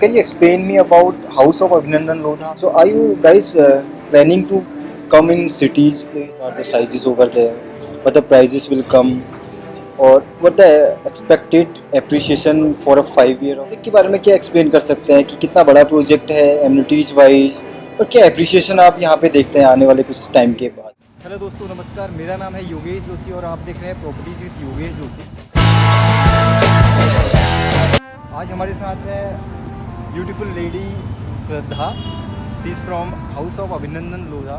Can you explain me about House of Abhinandan Lodha? So are you guys planning to come in cities, place are the sizes over there, what the prices will come और what the expected appreciation for a 5 year project के बारे में क्या explain कर सकते हैं कि कितना बड़ा प्रोजेक्ट है एम्यूनिटीज वाइज और क्या एप्रिसिएशन आप यहाँ पे देखते हैं आने वाले कुछ टाइम के बाद। हेलो दोस्तों, नमस्कार। मेरा नाम है योगेश जोशी और आप देख रहे हैं प्रॉपर्टीज विद योगेश जोशी। आज हमारे साथ है beautiful lady Shraddha. She is from house of Abhinandan Lodha.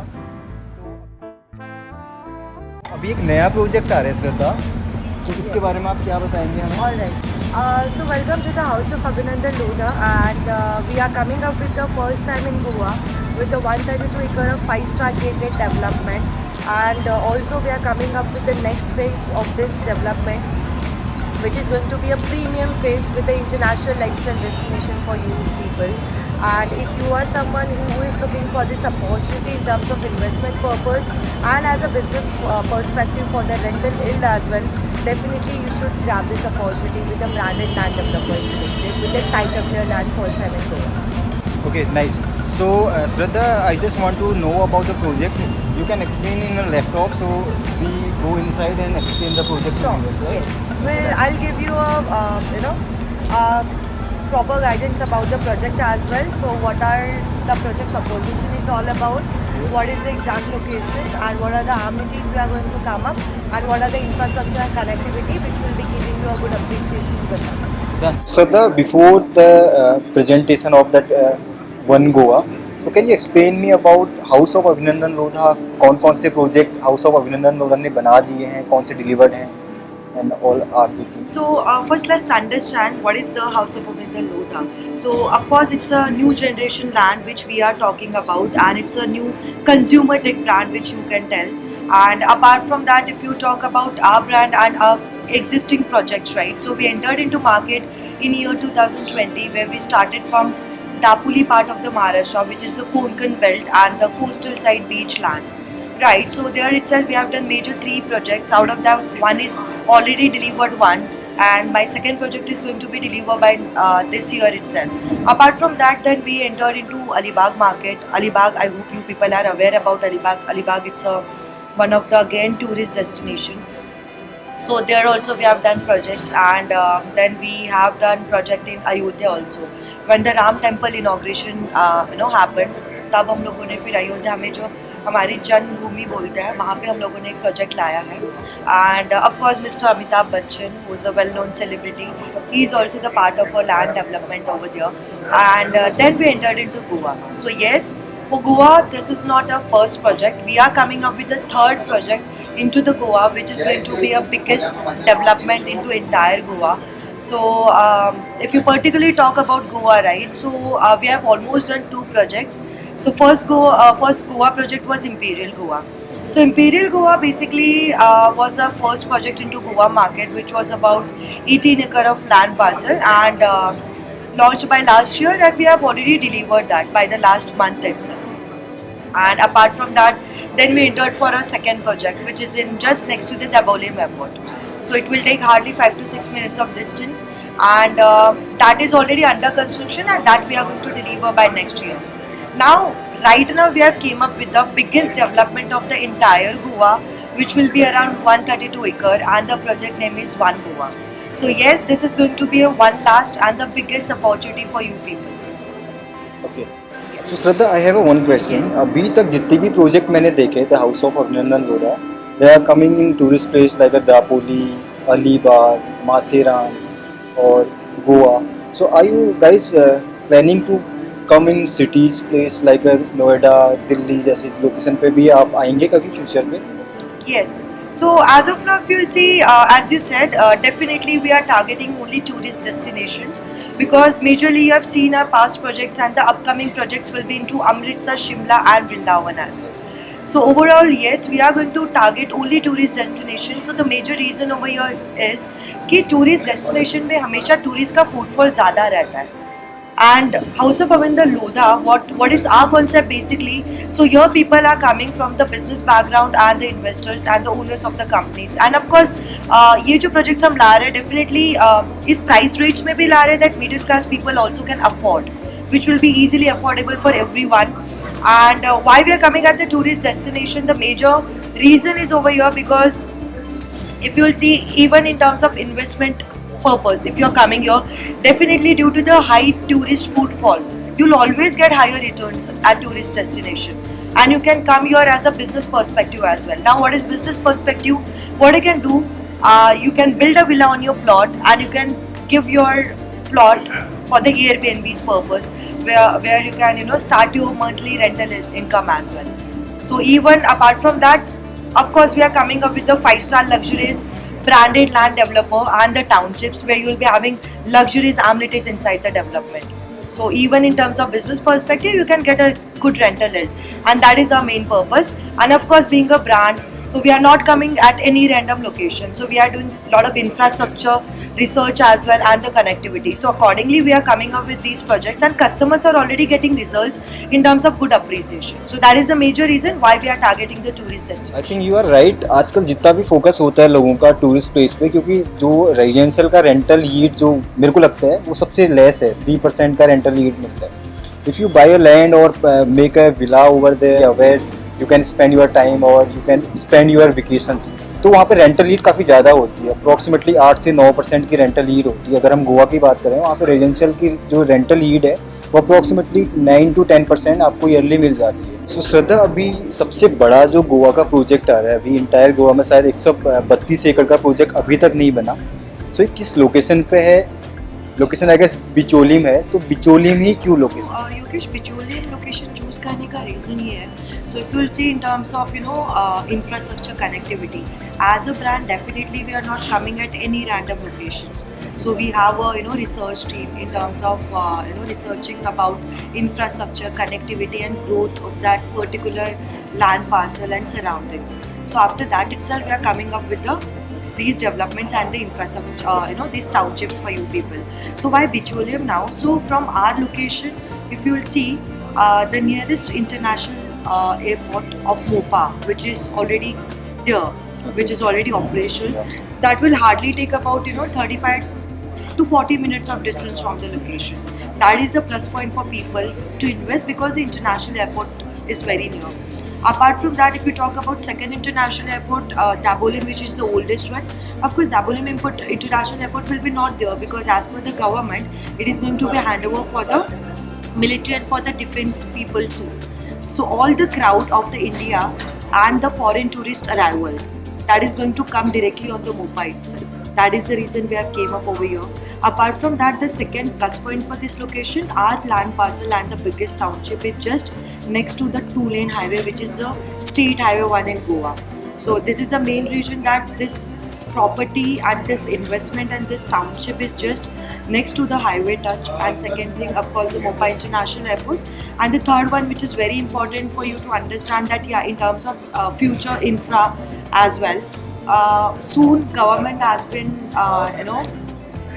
तो अभी एक नया प्रोजेक्ट आ रहा है श्रद्धा, तो इसके बारे में आप क्या बताएंगे हमें? All right. So welcome to the House of Abhinandan Lodha, and we are coming up with the first time in Goa with the 132 acre of 5-star gated development, and also we are coming up with the next phase of this development, which is going to be a premium phase with the international lifestyle destination for you people. And if you are someone who is looking for this opportunity in terms of investment purpose and as a business perspective for the rental yield as well, definitely you should grab this opportunity with a branded land developer in the state with a tight up your land first time in Goa. Okay, nice. So Shraddha, I just want to know about the project. You can explain in a laptop, so we go inside and explain the project. Sure. To us, right? Yes. Well, I'll give you a proper guidance about the project as well. So what are the project proposition is all about, what is the exact location, and what are the amenities we are going to come up, and what are the infrastructure and connectivity which will be giving you a good appreciation with us. Done. Shraddha, before the presentation of that One Goa, so can you explain me about House of Abhinandan Lodha? कौन कौन से project house of Abhinandan Lodha ने बना दिए हैं, कौन से delivered हैं, and all are the things. So first let's understand what is the House of Abhinandan Lodha. So of course it's a new generation land which we are talking about, and it's a new consumer tech brand which you can tell. And apart from that, if you talk about our brand and our existing projects, right? So we entered into market in year 2020 where we started from Dapuli part of the Maharashtra, which is the Konkan belt and the coastal side beach land. Right, so there itself we have done major 3 projects. Out of that, one is already delivered one, and my second project is going to be delivered by this year itself. Apart from that, then we entered into Alibag market. Alibag, I hope you people are aware about Alibag. Alibag, it's one of the again tourist destination. So there also we have done projects, and then we have done project in Ayodhya also. When the Ram temple inauguration happened, तब हम लोगों ने फिर अयोध्या में जो हमारी जन्मभूमि बोलते हैं वहाँ पे हम लोगों ने एक प्रोजेक्ट लाया है. And of course mister Amitabh Bachchan who is a well known celebrity, he is also the part of a land development over there. And then we entered into Goa. So yes, for Goa, this is not our first project. We are coming up with the third project into the Goa, which is going to be a biggest development into entire Goa. So if you particularly talk about Goa, right? So we have almost done 2 projects. So first Goa project was Imperial Goa. So Imperial Goa basically was our first project into Goa market, which was about 18 acre of land parcel, and launched by last year, and we have already delivered that by the last month itself. And apart from that, then we entered for a second project, which is in just next to the Dabolim airport. So it will take hardly 5 to 6 minutes of distance, and that is already under construction, and that we are going to deliver by next year. Now, right now we have came up with the biggest development of the entire Goa, which will be around 132 acre, and the project name is One Goa. So yes, this is going to be a one last and the biggest opportunity for you people. Okay. So Shraddha, I have one question. अभी तक जितने भी project मैंने देखे थे house of Abhinandan Lodha, they are coming in tourist place like Dapoli, Alibag, Matheran और Goa. So are you guys planning to come in cities place like Noida, Delhi जैसे location पे भी आप आएंगे कभी फ्यूचर में? Yes. So as of now, if you'll see, as you said, definitely we are targeting only tourist destinations, because majorly you have seen our past projects, and the upcoming projects will be into Amritsar, Shimla and Vrindavan as well. So overall, yes, we are going to target only tourist destinations. So the major reason over here is कि tourist destination में हमेशा tourist का footfall ज़्यादा रहता है. And House of Avinder Lodha, what is our concept basically? So here people are coming from the business background and the investors and the owners of the companies. And of course ये जो projects हम ला रहे हैं definitely इस price range में भी ला रहे हैं that middle class people also can afford, which will be easily affordable for everyone. And why we are coming at the tourist destination, the major reason is over here because if you'll see, even in terms of investment purpose, if you're coming here, definitely due to the high tourist footfall, you'll always get higher returns at tourist destination. And you can come here as a business perspective as well. Now what is business perspective? What you can do, you can build a villa on your plot and you can give your plot for the Airbnb's purpose, where you can start your monthly rental income as well. So even apart from that, of course, we are coming up with the 5-star luxurious branded land developer and the townships where you will be having luxurious amenities inside the development. So even in terms of business perspective, you can get a good rental yield, and that is our main purpose. And of course, being a brand, so we are not coming at any random location. So we are doing a lot of infrastructure research as well and the connectivity. So accordingly, we are coming up with these projects, and customers are already getting results in terms of good appreciation. So that is the major reason why we are targeting the tourist destination. I think you are right. आजकल जितना भी focus होता है लोगों का tourist place पे, क्योंकि जो रेजिडेंशियल का रेंटल यील्ड जो मेरे को लगता है वो सबसे लेस है, 3% का रेंटल यील्ड मिलता है. If you buy a land और make a villa over there where you can spend your time और you can spend your vacations, तो वहाँ पे रेंटल यील्ड काफ़ी ज़्यादा होती है. अप्रॉक्सीमेटली 8 से 9% की रेंटल यील्ड होती है. अगर हम गोवा की बात करें, वहाँ पे रेजिडेंशियल की जो रेंटल यील्ड है वो अप्रॉक्सीमेटली 9 to 10% आपको ईयरली मिल जाती है. सो श्रद्धा, अभी सबसे बड़ा जो गोवा का प्रोजेक्ट आ रहा है, अभी इंटायर गोवा में शायद 132 एकड़ का प्रोजेक्ट अभी तक नहीं बना. सो ये किस लोकेशन पे है? लोकेशन आई गेस बिचोलिम है, तो बिचोलिम ही क्यों location? Yogesh, Bicholim location choose करने का रीज़न ये है, so if you'll see in terms of infrastructure connectivity, as a brand definitely we are not coming at any random locations. So we have a research team in terms of researching about infrastructure connectivity and growth of that particular land parcel and surroundings. So after that itself we are coming up with these developments and the infrastructure, these townships for you people. So why Bicholium now? So from our location, if you will see, the nearest international airport of Mopa, which is already there, which is already operational, that will hardly take about 35 to 40 minutes of distance from the location. That is the plus point for people to invest because the international airport is very near. Apart from that, if you talk about second international airport, Dabolim, which is the oldest one, of course Dabolim International Airport will be not there because as per the government, it is going to be handover for the military and for the defense people soon. So all the crowd of the India and the foreign tourist arrival, that is going to come directly on the Mopa itself. That is the reason we have came up over here. Apart from that, the second plus point for this location, our land parcel and the biggest township is just next to the 2-lane highway, which is the State Highway 1 in Goa. So this is the main reason that this property and this investment and this township is just next to the highway touch. And second thing, of course, the Mopa International Airport. And the third one, which is very important for you to understand, that in terms of future infra as well, soon government has been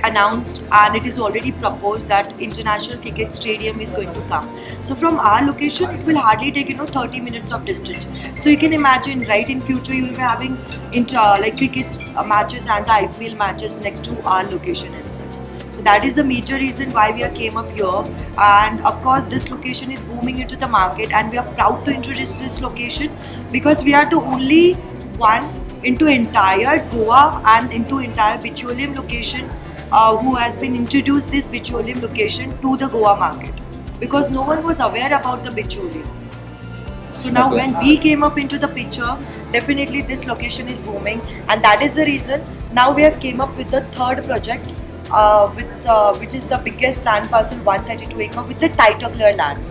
announced and it is already proposed that international cricket stadium is going to come. So from our location it will hardly take 30 minutes of distance. So you can imagine, right, in future you will be having cricket matches and the IPL matches next to our location itself. So that is the major reason why we came up here. And of course this location is booming into the market and we are proud to introduce this location because we are the only one into entire Goa and into entire Bicholium location who has been introduced this Bicholium location to the Goa market because no one was aware about the Bicholium. So now when we came up into the picture, definitely this location is booming, and that is the reason now we have came up with the third project which is the biggest land parcel, 132 acre with the title clear land.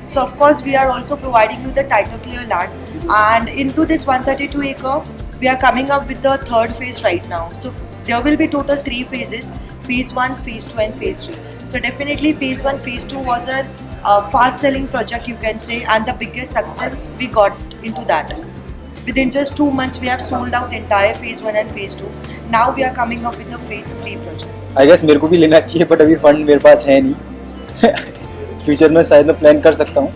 So of course we are also providing you the title clear land, and into this 132 acre we are coming up with the third phase right now. So there will be total 3 phases, phase 1, phase 2 and phase 3. So definitely phase 1, phase 2 was a fast selling project you can say, and the biggest success we got into that. Within just 2 months we have sold out entire phase 1 and phase 2. Now we are coming up with the phase 3 project. I guess मेरे को भी लेना चाहिए, but अभी fund मेरे पास है नहीं. Future में शायद मैं प्लान कर सकता हूँ.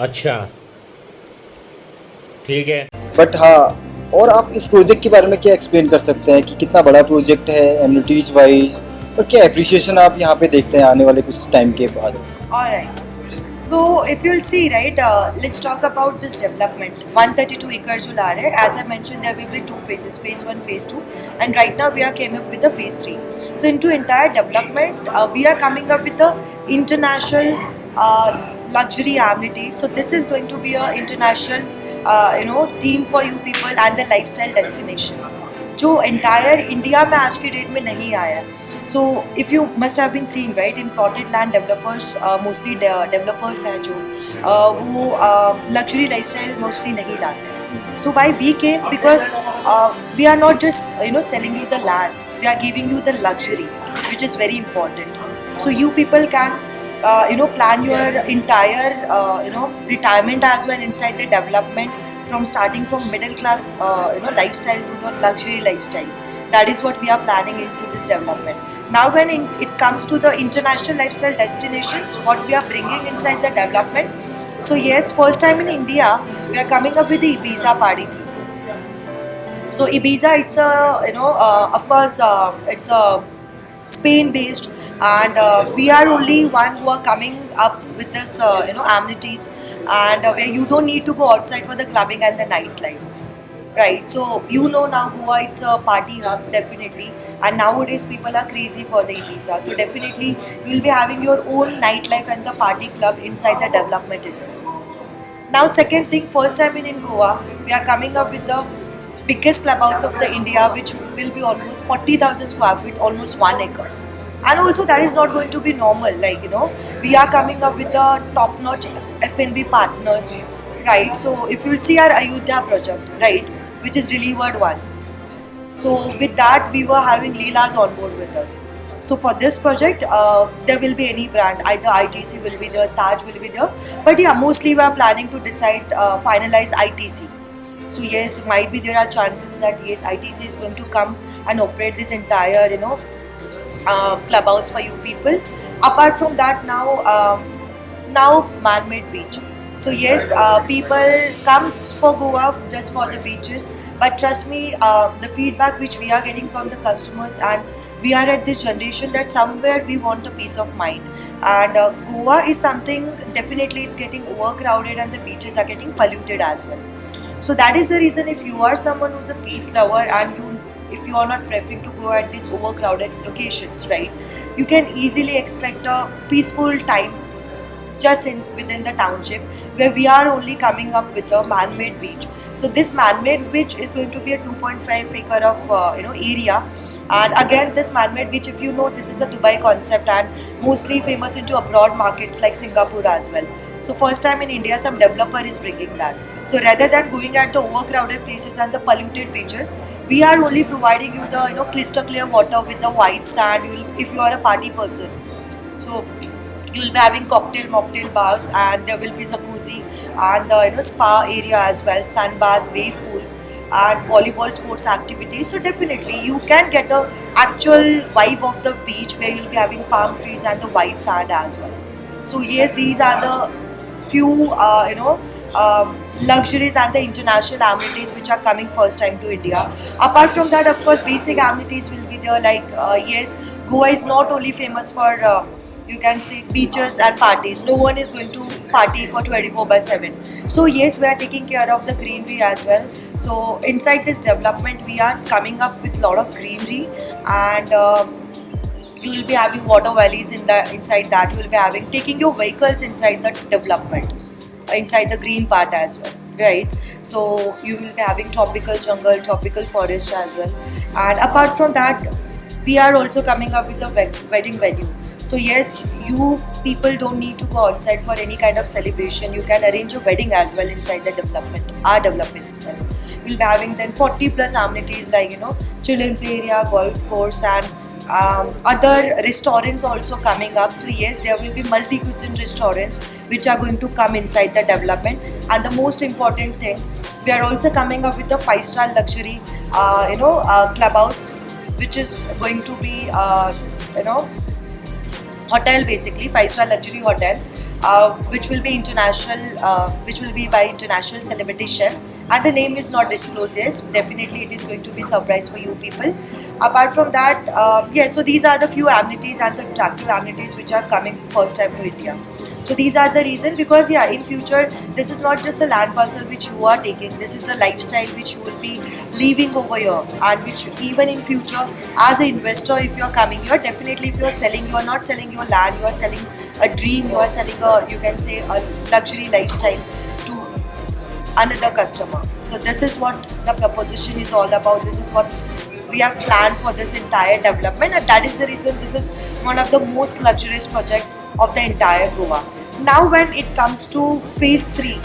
अच्छा, ठीक है. बट हाँ, और आप इस प्रोजेक्ट के बारे में क्या एक्सप्लेन कर सकते हैं कि कितना बड़ा प्रोजेक्ट है एम्यूनिटीज वाइज, और क्या एप्रिसिएशन आप यहाँ पे देखते हैं आने वाले कुछ टाइम के बाद? Alright. So if you'll see, right, let's talk about this development. 132 acre जो ला रहे हैं, as I mentioned, there will be two phases, phase 1, phase 2, and right now we are came up with the phase 3. So into entire development, we are coming up with the international luxury amenity. So this is going to be a international, theme for you people and the lifestyle destination. जो entire India में आज की date में नहीं आया है. So if you must have been seeing, right, in plotted land developers, mostly developers हैं जो वो luxury lifestyle mostly नहीं लाते हैं. So why we came? Because we are not just selling you the land, we are giving you the luxury, which is very important. So you people can plan your entire retirement as well inside the development, from starting from middle class lifestyle to the luxury lifestyle. That is what we are planning into this development. Now when it comes to the international lifestyle destinations, what we are bringing inside the development. So yes, first time in India, we are coming up with the Ibiza party theme. So Ibiza, it's a of course it's a Spain based, and we are only one who are coming up with this amenities, and where you don't need to go outside for the clubbing and the nightlife. Right, so now Goa, it's a party hub definitely, and nowadays people are crazy for the Ibiza. So definitely you'll be having your own nightlife and the party club inside the development itself. Now second thing, first time in Goa, we are coming up with the biggest clubhouse of the India, which will be almost 40,000 square feet, almost 1 acre. And also that is not going to be normal, we are coming up with the top notch F&B partners, right? So if you'll see our Ayodhya project, right, which is delivered one. So with that, we were having Leela's on board with us. So for this project, there will be any brand, either ITC will be there, Taj will be there. But yeah, mostly we are planning to decide, finalize ITC. So yes, might be there are chances that yes, ITC is going to come and operate this entire, clubhouse for you people. Apart from that, now man-made beach. So yes, people comes for Goa just for the beaches, but trust me, the feedback which we are getting from the customers, and we are at this generation that somewhere we want the peace of mind, and Goa is something definitely it's getting overcrowded and the beaches are getting polluted as well. So that is the reason, if you are someone who's a peace lover and if you are not preferring to go at these overcrowded locations, right, you can easily expect a peaceful time just within the township, where we are only coming up with a man-made beach. So this man-made beach is going to be a 2.5 acre of area, and again this man-made beach, if you know, this is a Dubai concept and mostly famous into abroad markets like Singapore as well. So first time in India, some developer is bringing that. So rather than going at the overcrowded places and the polluted beaches, we are only providing you the crystal clear water with the white sand. If you are a party person, so you'll be having mocktail bars, and there will be jacuzzi and the spa area as well, sun bath, wave pools, and volleyball sports activities. So definitely you can get a actual vibe of the beach, where you'll be having palm trees and the white sand as well. So yes, these are the few luxuries and the international amenities which are coming first time to India. Apart from that, of course, basic amenities will be there, like yes, Goa is not only famous for you can say beaches and parties. No one is going to party for 24/7. So yes, we are taking care of the greenery as well. So inside this development, we are coming up with a lot of greenery, and you will be having water valleys inside that. You will be having taking your vehicles inside the development, inside the green part as well, right? So you will be having tropical jungle, tropical forest as well. And apart from that, we are also coming up with a wedding venue. So yes, you people don't need to go outside for any kind of celebration. You can arrange a wedding as well inside the development, our development itself. You'll be having then 40 plus amenities like children play area, golf course, and other restaurants also coming up. So yes, there will be multi-cuisine restaurants which are going to come inside the development. And the most important thing, we are also coming up with a 5-star luxury clubhouse, which is going to be hotel, basically 5-star luxury hotel, which will be which will be by international celebrity chef, and the name is not disclosed yet. Definitely it is going to be surprise for you people. Apart from that, yeah, so these are the few amenities and the attractive amenities which are coming first time to India. So these are the reason, because yeah, in future this is not just a land parcel which you are taking, this is a lifestyle which you will be living over here, and which even in future as an investor, if you are coming here, definitely if you are selling, you are not selling your land, you are selling a dream, you are selling a, you can say, a luxury lifestyle to another customer. So this is what the proposition is all about. This is what we have planned for this entire development, and that is the reason this is one of the most luxurious project of the entire Goa. Now when it comes to phase 3,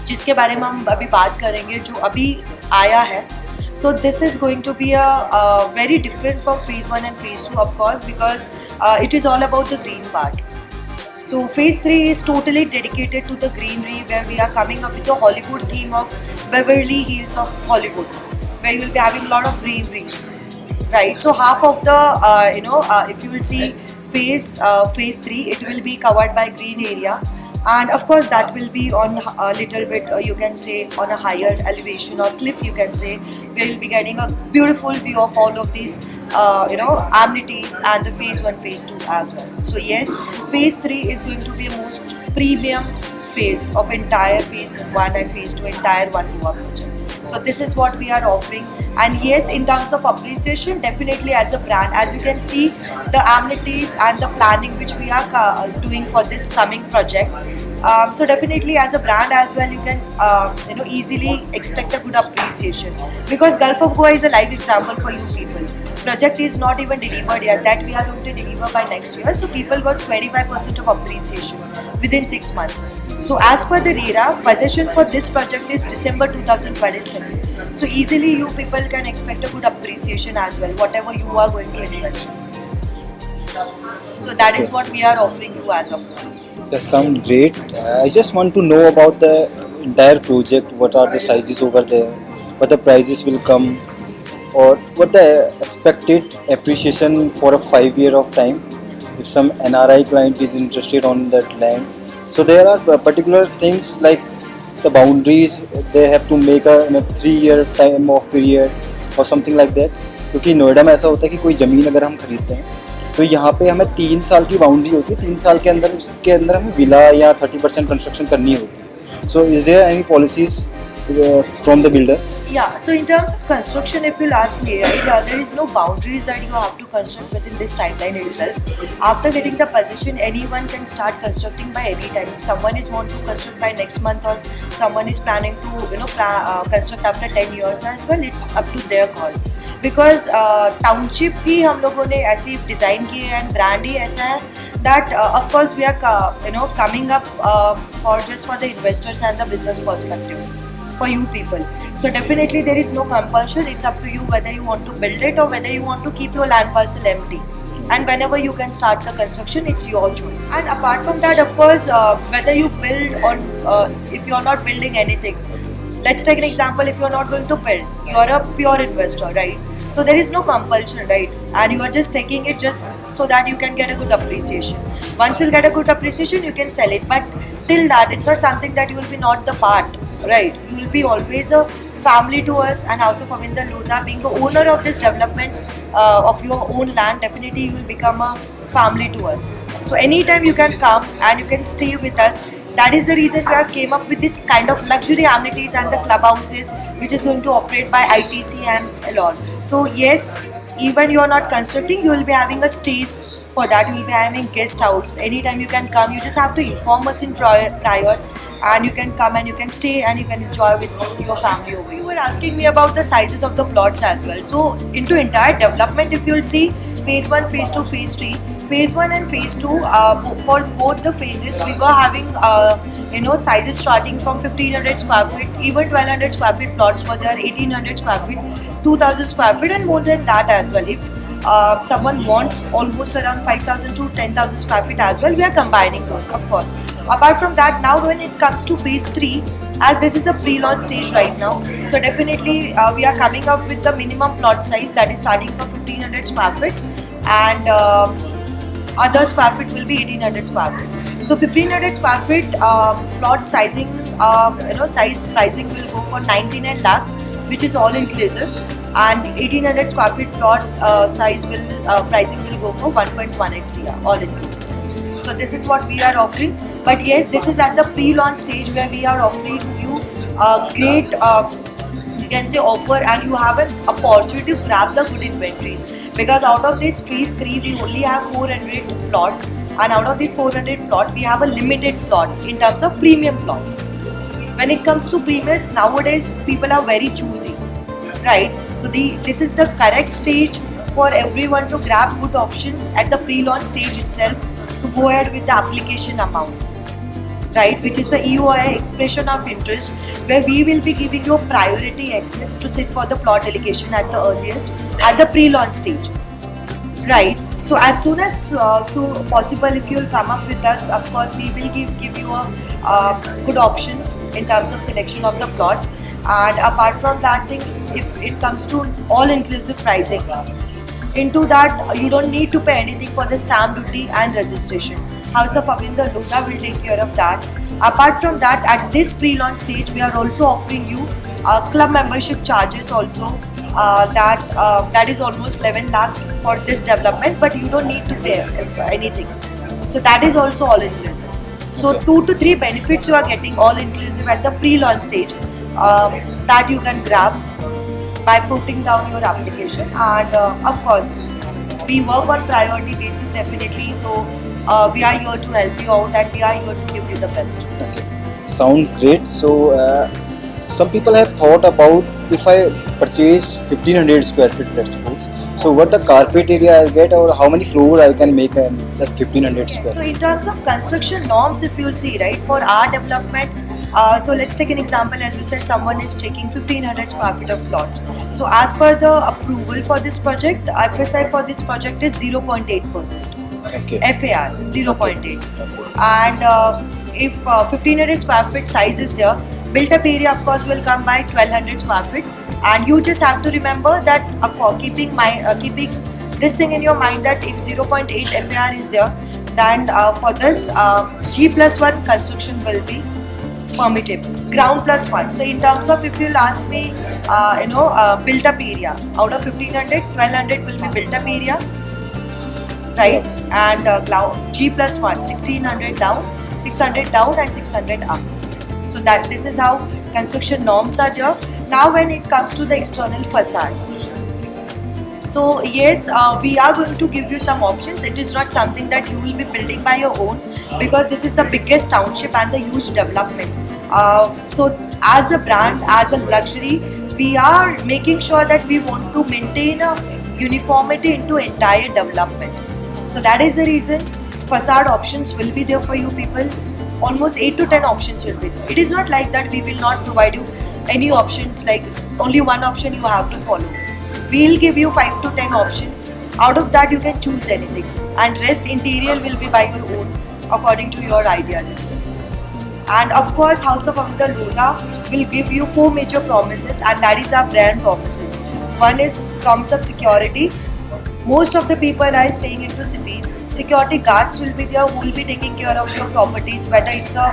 जिसके बारे में हम अभी बात करेंगे, जो अभी आया है, so this is going to be a very different from phase 1 and phase 2, of course, because it is all about the green part. So phase 3 is totally dedicated to the greenery, where we are coming up with the Hollywood theme of Beverly Hills of Hollywood, where you will be having a lot of greeneries, right? So half of the if you will see phase 3, it will be covered by green area, and of course that will be on a little bit you can say on a higher elevation or cliff, you can say, where you'll be getting a beautiful view of all of these amenities, and the phase 1, phase 2 as well. So yes, phase 3 is going to be a most premium phase of entire phase 1 and phase 2 entire One Goa project. So this is what we are offering, and yes, in terms of appreciation, definitely as a brand, as you can see the amenities and the planning which we are doing for this coming project, so definitely as a brand as well, you can easily expect a good appreciation, because Gulf of Goa is a live example for you people. Project is not even delivered yet, that we are going to deliver by next year, so people got 25% of appreciation within 6 months. So as per the RERA, possession for this project is December 2026. So easily you people can expect a good appreciation as well, whatever you are going to invest. So that is what we are offering you as of now. That sounds great. I just want to know about the entire project. What are the sizes over there? What the prices will come? Or what the expected appreciation for a 5 year of time if some NRI client is interested on that land. So there are particular things like the boundaries they have to make in a 3 year time of period or something like that. क्योंकि नोएडा में ऐसा होता है कि कोई ज़मीन अगर हम खरीदते हैं तो यहाँ पे हमें 3 साल की बाउंड्री होती है, 3 साल के अंदर उसके अंदर हमें विला या 30% कंस्ट्रक्शन करनी होती है. So is there any policies from the builder? Yeah, so in terms of construction, if you'll ask me, right, there is no boundaries that you have to construct within this timeline itself. After getting the possession, anyone can start constructing by any time. If someone is want to construct by next month, or someone is planning to construct after 10 years as well, it's up to their call. Because township ही हम लोगों ने ऐसी design की है, and brand ही ऐसा है that of course we are coming up for just for the investors and the business perspectives for you people. So definitely there is no compulsion. It's up to you whether you want to build it or whether you want to keep your land parcel empty. And whenever you can start the construction, it's your choice. And apart from that, of course, whether you build on, if you're not building anything, let's take an example. If you're not going to build, you're a pure investor, right? So there is no compulsion, right? And you are just taking it just so that you can get a good appreciation. Once you'll get a good appreciation, you can sell it. But till that, it's not something that you will be not the part, right? You will be always a family to us, and House of Aminder Lodha, being the owner of this development of your own land, definitely you will become a family to us. So anytime you can come and you can stay with us. That is the reason we have came up with this kind of luxury amenities and the clubhouses, which is going to operate by ITC and a lot. So yes, even you are not constructing, you will be having a stays. For that, you will be having guest house. Anytime you can come, you just have to inform us in prior, and you can come and you can stay and you can enjoy with your family over. You were asking me about the sizes of the plots as well. So into entire development, if you'll see phase 1, phase 2, phase 3. Phase 1 and phase 2, for both the phases, we were having sizes starting from 1500 square feet, even 1200 square feet plots were there, 1800 square feet, 2000 square feet, and more than that as well. If someone wants almost around 5000 to 10,000 square feet as well, we are combining those, of course. Apart from that, now when it comes to phase 3, as this is a pre-launch stage right now, so definitely we are coming up with the minimum plot size that is starting from 1500 square feet, and other square feet will be 1800 square feet. So 1500 square feet plot sizing, size pricing will go for 99 lakh, which is all inclusive, and 1800 square feet plot size will pricing will go for 1.18 crore, all inclusive. So this is what we are offering. But yes, this is at the pre-launch stage where we are offering you a great you can say offer, and you have an opportunity to grab the good inventories, because out of this phase 3 we only have 400 plots, and out of these 400 plots we have a limited plots in terms of premium plots. When it comes to premiums, nowadays people are very choosy, right? So this is the correct stage for everyone to grab good options at the pre-launch stage itself, to go ahead with the application amount, right, which is the EOI, expression of interest, where we will be giving you priority access to sit for the plot allocation at the earliest at the pre-launch stage, right? So as soon as so possible, if you will come up with us, of course we will give you a good options in terms of selection of the plots. And apart from that thing, if it comes to all inclusive pricing, into that you don't need to pay anything for the stamp duty and registration. House of Avinder Lodha will take care of that. Apart from that, at this pre-launch stage, we are also offering you club membership charges also. That is almost 11 lakh for this development, but you don't need to pay anything. So that is also all inclusive. So 2 to 3 benefits you are getting all inclusive at the pre-launch stage, that you can grab by putting down your application. And of course, we work on priority basis definitely. So we are here to help you out, and we are here to give you the best. Okay, sound great. So some people have thought about, if I purchase 1500 square feet, let's suppose, so what the carpet area I get, or how many floor I can make in that 1500 square So feet? in terms of construction norms, if you'll see, right, for our development, so let's take an example. As you said, someone is taking 1500 square feet of plot. So as per the approval for this project, FSI for this project is 0.8%. Okay. FAR 0.8. And if 1500 square feet size is there, built up area of course will come by 1200 square feet. And you just have to remember that keeping this thing in your mind, that if 0.8 FAR is there, then for this G+1 construction will be permittable, ground plus 1. So in terms of, if you'll ask me, built up area, out of 1500, 1200 will be built up area, right? And G+1, 1600 down, 600 down, and 600 up. So this is how construction norms are there. Now when it comes to the external facade, so yes, we are going to give you some options. It is not something that you will be building by your own, because this is the biggest township and the huge development. So as a brand, as a luxury, we are making sure that we want to maintain a uniformity into entire development. So that is the reason facade options will be there for you people. Almost 8 to 10 options will be there. It is not like that we will not provide you any options, like only one option you have to follow. We'll give you 5 to 10 options. Out of that you can choose anything, and rest interior will be by your own according to your ideas itself. And of course, House of Avinder Lodha will give you 4 major promises, and that is our brand promises. One is promise of security. Most of the people are staying into cities. Security guards will be there who will be taking care of your properties, whether it's a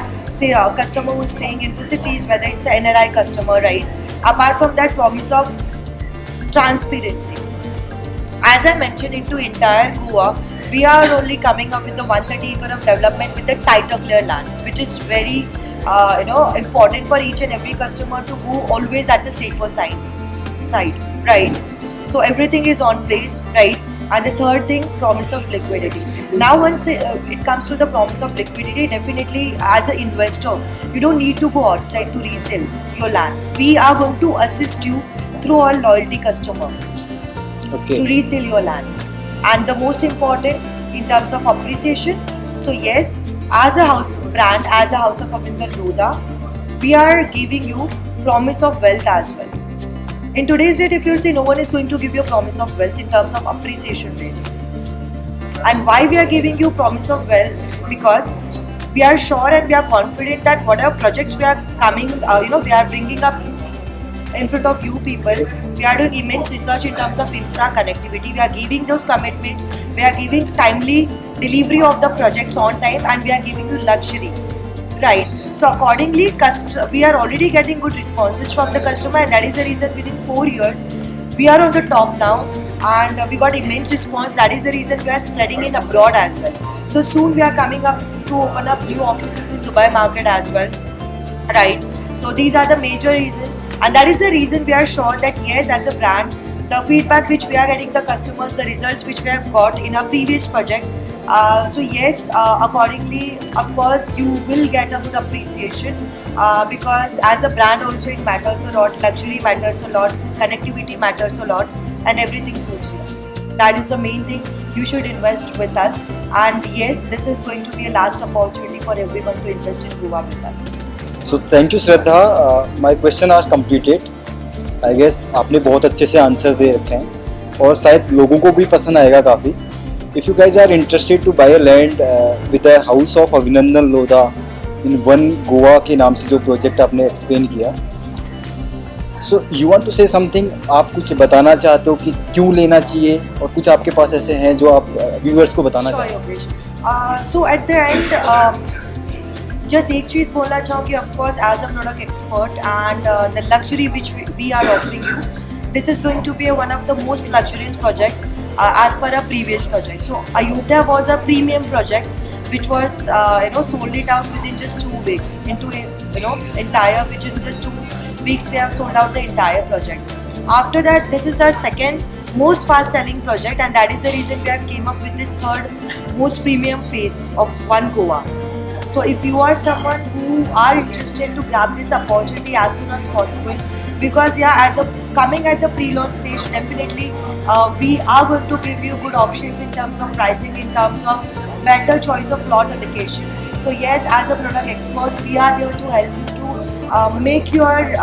customer who is staying into cities, whether it's an NRI customer, right? Apart from that, promise of transparency. As I mentioned, into entire Goa, we are only coming up with the 130 acre of development with the title clear land, which is very important for each and every customer to go always at the safer side, right? So everything is on place, right? And the third thing, promise of liquidity. Now once it comes to the promise of liquidity, definitely as an investor, you don't need to go outside to resell your land. We are going to assist you through our loyalty customer to resell your land. And the most important in terms of appreciation, so yes, as a house brand, as a House of Avinder Lodha, we are giving you promise of wealth as well. In today's date, if you'll see, no one is going to give you a promise of wealth in terms of appreciation rate. And why we are giving you promise of wealth? Because we are sure and we are confident that whatever projects we are coming, we are bringing up in front of you people, we are doing immense research in terms of infra connectivity. We are giving those commitments. We are giving timely delivery of the projects on time, and we are giving you luxury. Right. So accordingly, we are already getting good responses from the customer, and that is the reason within 4 years we are on the top now, and we got immense response. That is the reason we are spreading in abroad as well. So soon we are coming up to open up new offices in Dubai market as well. Right. So these are the major reasons, and that is the reason we are sure that yes, as a brand, the feedback which we are getting the customers, the results which we have got in our previous project. So yes, accordingly, of course, you will get a good appreciation because as a brand also it matters a lot. Luxury matters a lot, connectivity matters a lot, and everything suits you. That is the main thing. You should invest with us, and yes, this is going to be a last opportunity for everyone to invest in Goa with us. So thank you Shraddha. My question are completed. I guess आपने बहुत अच्छे से answer दे रखे हैं और शायद लोगों को भी पसंद आएगा काफ़ी. If you guys are interested to buy a land with a house of अभिनंदन लोधा in one गोवा के नाम से जो प्रोजेक्ट आपने एक्सप्लेन किया, so you want to say something, आप कुछ बताना चाहते हो कि क्यों लेना चाहिए और कुछ आपके पास ऐसे हैं जो आप व्यूअर्स को बताना Sure, चाहते हो? Yogesh. So at the end, just एक चीज़ बोलना चाहूँगी, of course as a product expert and the luxury which we are offering you, this is going to be one of the most luxurious project as per our previous project. So Ayodhya was a premium project which was sold it out within just 2 weeks into within just 2 weeks we have sold out the entire project. After that, this is our second most fast selling project, and that is the reason we have came up with this third most premium phase of One Goa. So if you are someone who are interested to grab this opportunity as soon as possible, because coming at the pre-launch stage, definitely we are going to give you good options in terms of pricing, in terms of better choice of plot allocation. So yes, as a product expert, we are there to help you to make your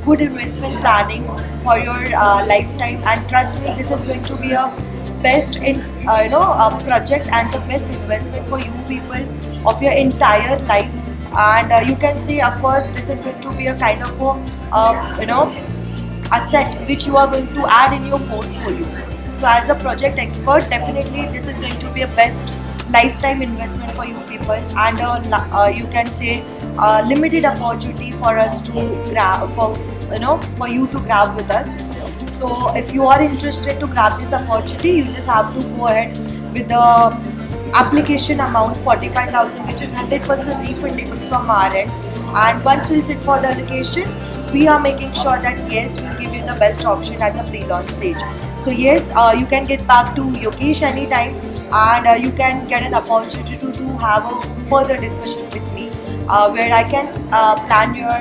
good investment planning for your lifetime. And trust me, this is going to be a best project and the best investment for you people of your entire life. And you can say, of course, this is going to be a kind of asset which you are going to add in your portfolio. So as a project expert, definitely this is going to be a best lifetime investment for you people, and you can say limited opportunity for us to grab for you to grab with us. So if you are interested to grab this opportunity, you just have to go ahead with the application amount 45,000, which is 100% refundable from our end. And once we sit for the allocation, we are making sure that yes, we'll give you the best option at the pre-launch stage. So yes, you can get back to Yogesh anytime, and you can get an opportunity to have a further discussion with me, where I can plan your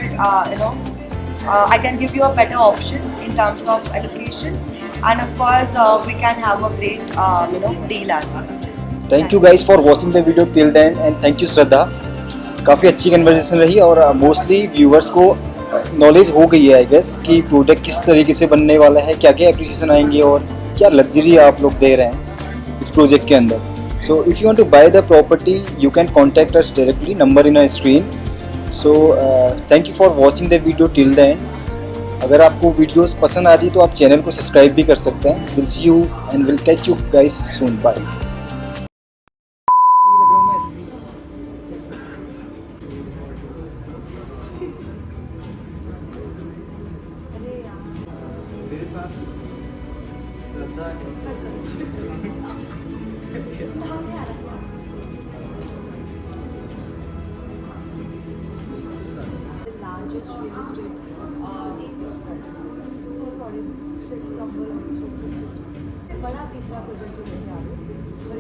I can give you a better options in terms of allocations, and of course we can have a great deal as well. Thank you guys for watching the video till then, and thank you Shraddha. काफ़ी अच्छी conversation रही और mostly viewers को knowledge हो गई है I guess कि product किस तरीके से बनने वाला है, क्या क्या एप्रिसिएशन आएंगे और क्या लग्जरी आप लोग दे रहे हैं इस प्रोजेक्ट के अंदर. So if you want to buy the property you can contact us directly, number in a screen. So thank you for watching the video till the end. अगर आपको वीडियोस पसंद आ रही है तो आप चैनल को सब्सक्राइब भी कर सकते हैं. Will see you and will catch you guys soon. Bye. मेरे साथ श्रद्धा The largest real estate neighborhood. So sorry, said from बड़ा तीसरा प्रोजेक्ट जो लेके आ रहे हो, इस पर